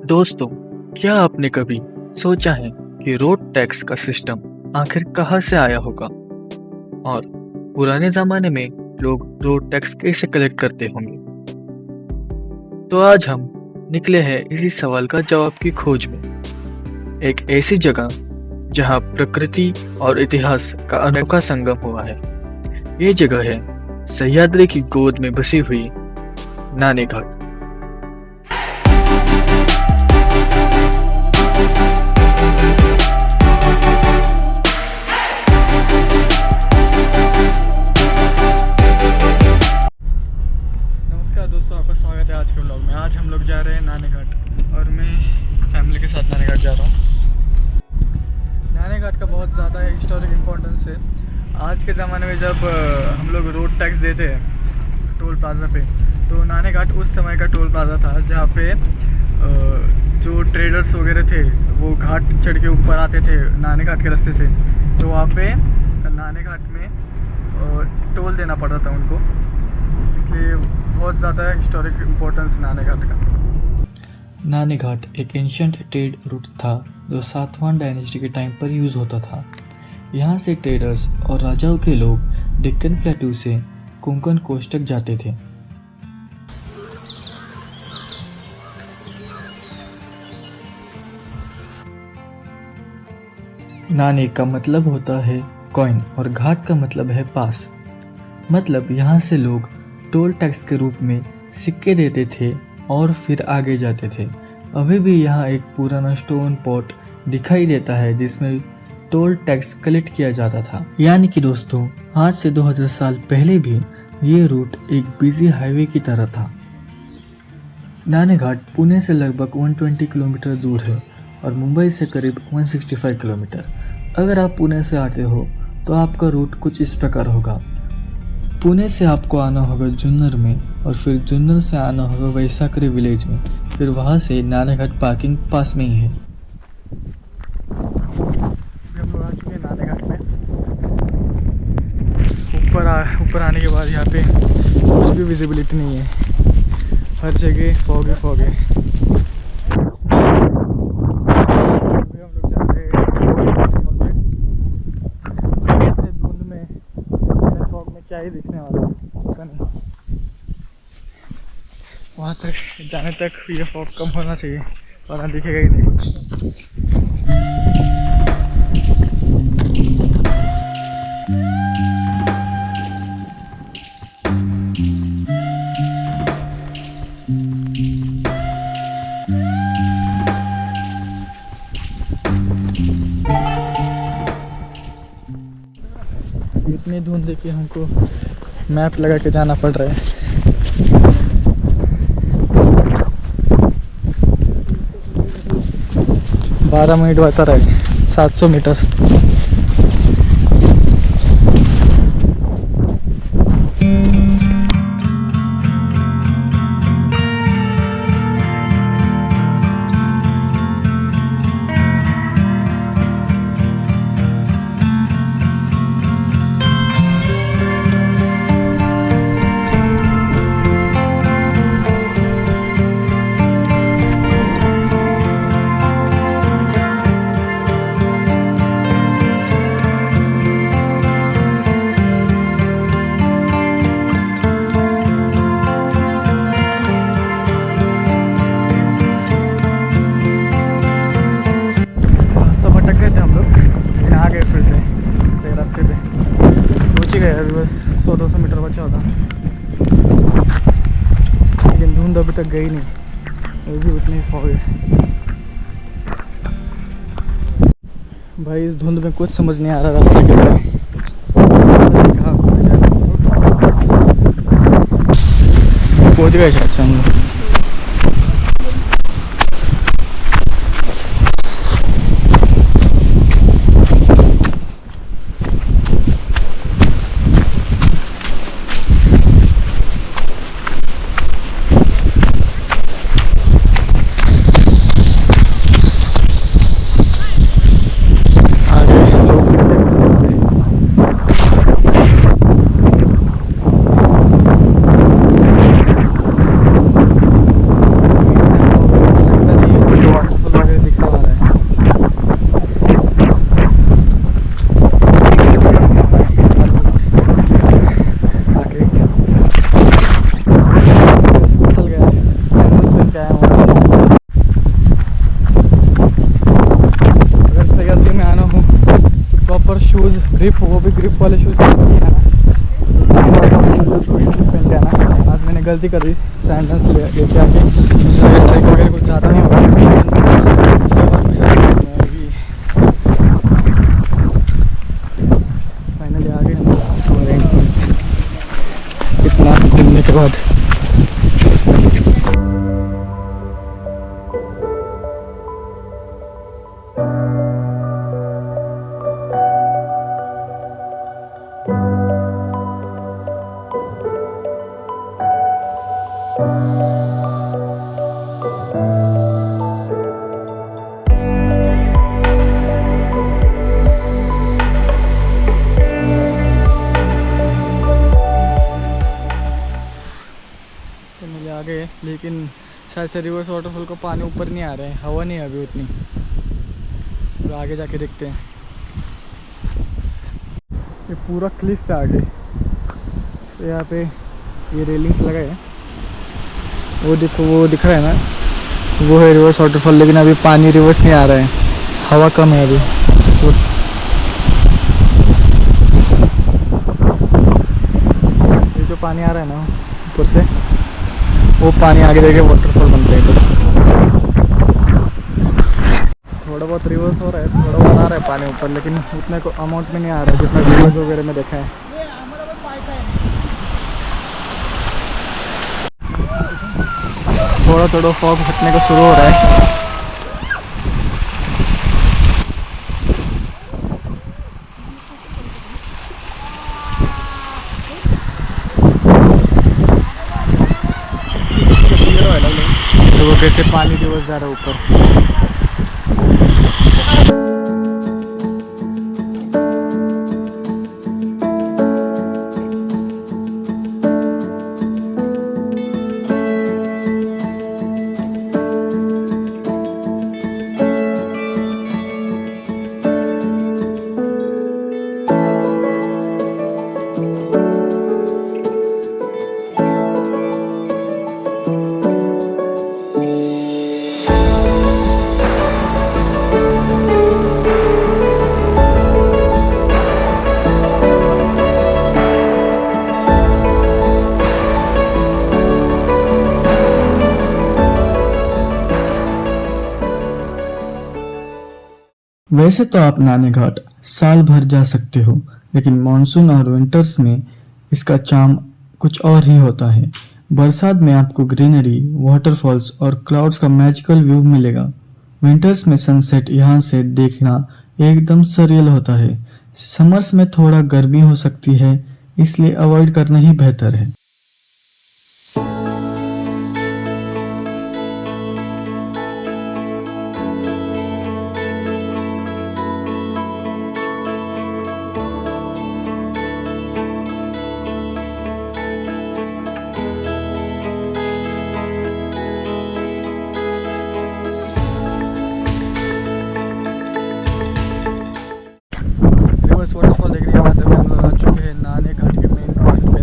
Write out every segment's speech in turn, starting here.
दोस्तों, क्या आपने कभी सोचा है कि रोड टैक्स का सिस्टम आखिर कहाँ से आया होगा और पुराने जमाने में लोग रोड टैक्स कैसे कलेक्ट करते होंगे? तो आज हम निकले हैं इसी सवाल का जवाब की खोज में, एक ऐसी जगह जहाँ प्रकृति और इतिहास का अनोखा संगम हुआ है। ये जगह है सह्याद्री की गोद में बसी हुई नानी घाट। नमस्कार दोस्तों, आपका स्वागत है आज के व्लॉग में। आज हम लोग जा रहे हैं नानी घाट और मैं फैमिली के साथ नानी घाट जा रहा हूँ। नानी घाट का बहुत ज़्यादा हिस्टोरिक इम्पोर्टेंस है। आज के ज़माने में जब हम लोग रोड टैक्स देते हैं टोल प्लाजा पे, तो नानी घाट उस समय का टोल प्लाजा था जहाँ पे जो ट्रेडर्स वगैरह थे वो घाट चढ़ के ऊपर आते थे नानी घाट के रास्ते से, तो वहाँ पे नानी घाट में टोल देना पड़ता था उनको, इसलिए बहुत ज़्यादा हिस्टोरिक इम्पोर्टेंस नानी घाट का। नानी घाट एक एंशिएंट ट्रेड रूट था जो सातवां डायनेस्टी के टाइम पर यूज़ होता था। यहाँ से ट्रेडर्स और राजाओं के लोग डेक्कन प्लेटू से कोंकण कोस्ट तक जाते थे। नानी का मतलब होता है कॉइन और घाट का मतलब है पास। मतलब यहाँ से लोग टोल टैक्स के रूप में सिक्के देते थे और फिर आगे जाते थे। अभी भी यहाँ एक पुराना स्टोन पॉट दिखाई देता है जिसमें टोल टैक्स कलेक्ट किया जाता था। यानी कि दोस्तों, आज से 2000 साल पहले भी ये रूट एक बिजी हाईवे की तरह था। नानी घाट पुणे से लगभग 120 किलोमीटर दूर है और मुंबई से करीब 165 किलोमीटर। अगर आप पुणे से आते हो तो आपका रूट कुछ इस प्रकार होगा। पुणे से आपको आना होगा जुन्नर में और फिर जुन्नर से आना होगा वैशाखरी विलेज में, फिर वहाँ से नानी घाट पार्किंग पास में ही है। हम लोग आ चुके हैं नानी घाट में। ऊपर आने के बाद यहाँ पे कुछ भी विजिबिलिटी नहीं है, हर जगह फॉग ही फॉग है। क्या ही दिखने वाला पता नहीं। वहाँ तक जाने तक ये फॉग कम होना चाहिए वरना दिखेगा ही नहीं कुछ। इतनी धुंध है कि हमको मैप लगा के जाना पड़ रहा है। 12 मिनट बता रहा है, 700 मीटर। अभी बस 100-200 मीटर बचा होगा, लेकिन धुंध अभी तक गई नहीं, अभी भी उतनी ही फॉग है। भाई इस धुंध में कुछ समझ नहीं आ रहा रास्ता के बारे में। पहुँच गए शायद से हम लोग। ग्रिप, वो भी ग्रिप वाले शूज़ पहन के आना। पहन के आना। आज मैंने गलती कर दी, सैंडल्स लेके आके। मुझे लगा ट्रैक वगैरह कुछ ज़्यादा नहीं होगा, फाइनली आ गए हम इतना घूमने के बाद। आ गए, लेकिन शायद से रिवर्स वाटरफॉल को पानी ऊपर नहीं आ रहा है, हवा नहीं है अभी उतनी। तो आगे जाके देखते हैं। ये पूरा क्लिफ पे आ गए। तो यहाँ पे ये रेलिंग्स लगाए हैं, वो देखो, वो दिख रहा है ना, वो है रिवर्स वाटरफॉल। लेकिन अभी पानी रिवर्स नहीं आ रहा है, हवा कम है अभी। ये जो पानी आ रहा है ना ऊपर से, वो पानी आगे जाके वाटरफॉल बनते हैं। थोड़ा बहुत रिवर्स हो रहा है, थोड़ा बहुत आ रहा है पानी ऊपर, लेकिन उतने को अमाउंट में नहीं आ रहा है जितना वीडियोज वगैरह में देखा है। थोड़ा थोड़ा फॉग हटने का शुरू हो रहा है। देखो कैसे पानी रिवर्स जा रहा है ऊपर। वैसे तो आप नानी घाट साल भर जा सकते हो, लेकिन मॉनसून और विंटर्स में इसका चार्म कुछ और ही होता है। बरसात में आपको ग्रीनरी, वाटरफॉल्स और क्लाउड्स का मैजिकल व्यू मिलेगा। विंटर्स में सनसेट यहाँ से देखना एकदम सरियल होता है। समर्स में थोड़ा गर्मी हो सकती है, इसलिए अवॉइड करना ही बेहतर है। वाटरफॉल देखने के बाद अभी हम लोग आ चुके हैं नानी घाट के मेन पॉइंट पे।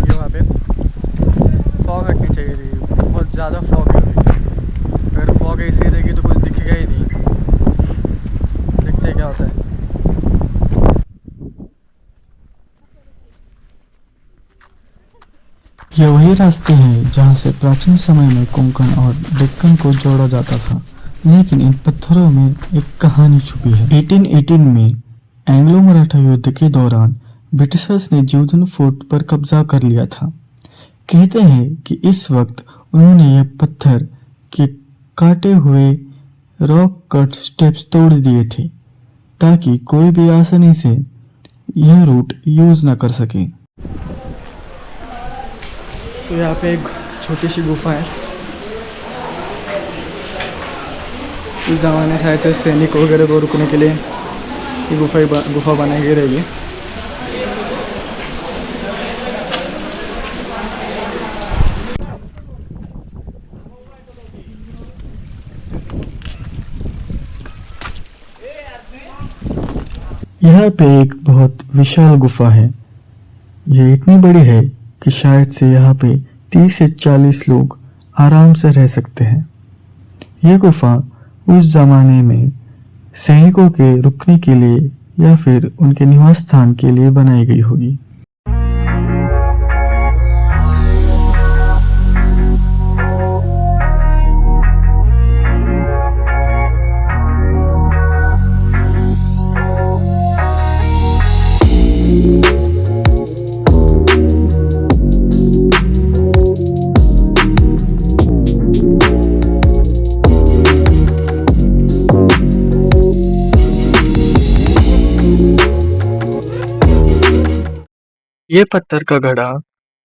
ये वहाँ पे फॉग हटनी चाहिए थी, बहुत ज़्यादा फॉग है अभी। अगर फॉग ऐसी रहेगी तो कुछ दिखेगा ही नहीं। देखते हैं क्या होता है। ये वही रास्ते हैं जहाँ से प्राचीन समय में कोंकण और डेक्कन को जोड़ा जाता था, लेकिन इन पत्थरों में एक कहानी छुपी है। 1818 में एंग्लो मराठा युद्ध के दौरान ब्रिटिशर्स ने जीवधन फोर्ट पर कब्जा कर लिया था। कहते हैं कि इस वक्त उन्होंने यह पत्थर के काटे हुए रॉक कट स्टेप्स तोड़ दिए थे, ताकि कोई भी आसानी से यह रूट यूज न कर सके। तो यहाँ पे एक छोटी सी गुफा है। उस ज़माने शायद से सैनिक वगैरह को रुकने के लिए ये गुफा बनाई गई रहेगी। यहाँ पे एक बहुत विशाल गुफा है। ये इतनी बड़ी है कि शायद से यहाँ पे 30 से 40 लोग आराम से रह सकते हैं। ये गुफा उस जमाने में सैनिकों के रुकने के लिए या फिर उनके निवास स्थान के लिए बनाई गई होगी। ये पत्थर का घड़ा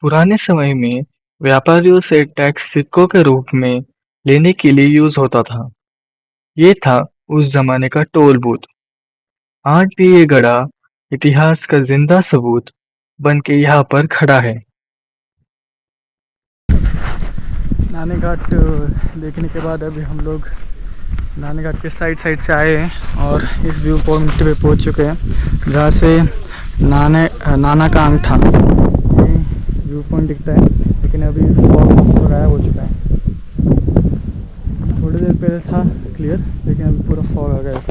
पुराने समय में व्यापारियों से टैक्स सिक्कों के रूप में लेने के लिए यूज होता था। ये था उस जमाने का टोल बूथ। आज भी ये घड़ा इतिहास का जिंदा सबूत बन के यहाँ पर खड़ा है। नानी घाट देखने के बाद अभी हम लोग नानी घाट के साइड से आए हैं और इस व्यू पॉइंट पे पहुंच चुके हैं जहाँ से नाना का अंगठा व्यू पॉइंट दिखता है, लेकिन अभी फॉग तो गायब हो चुका है। थोड़ी देर पहले था क्लियर, लेकिन अभी पूरा फॉग आ गया है।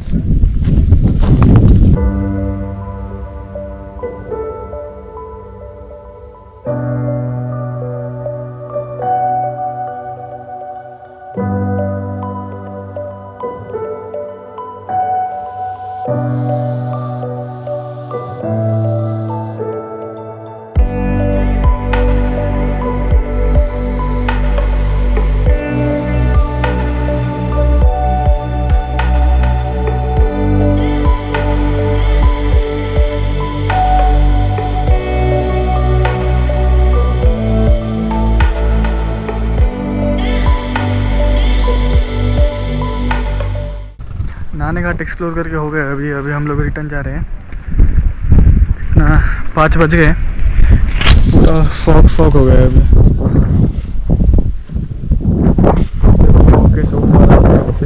नानी घाट एक्सप्लोर करके हो गया। अभी हम लोग रिटर्न जा रहे हैं ना। 5 बज गए, पूरा फॉग हो गया है अभी आसपास। देखो फॉग कैसे ऊपर आ रहा है ऐसे।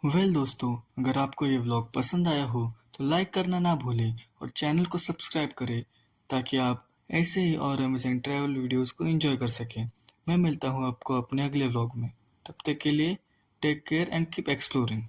वेल दोस्तों, अगर आपको ये व्लॉग पसंद आया हो तो लाइक करना ना भूलें और चैनल को सब्सक्राइब करें ताकि आप ऐसे ही और अमेजिंग ट्रैवल वीडियोस को एंजॉय कर सकें। मैं मिलता हूँ आपको अपने अगले व्लॉग में। तब तक के लिए take care and keep exploring.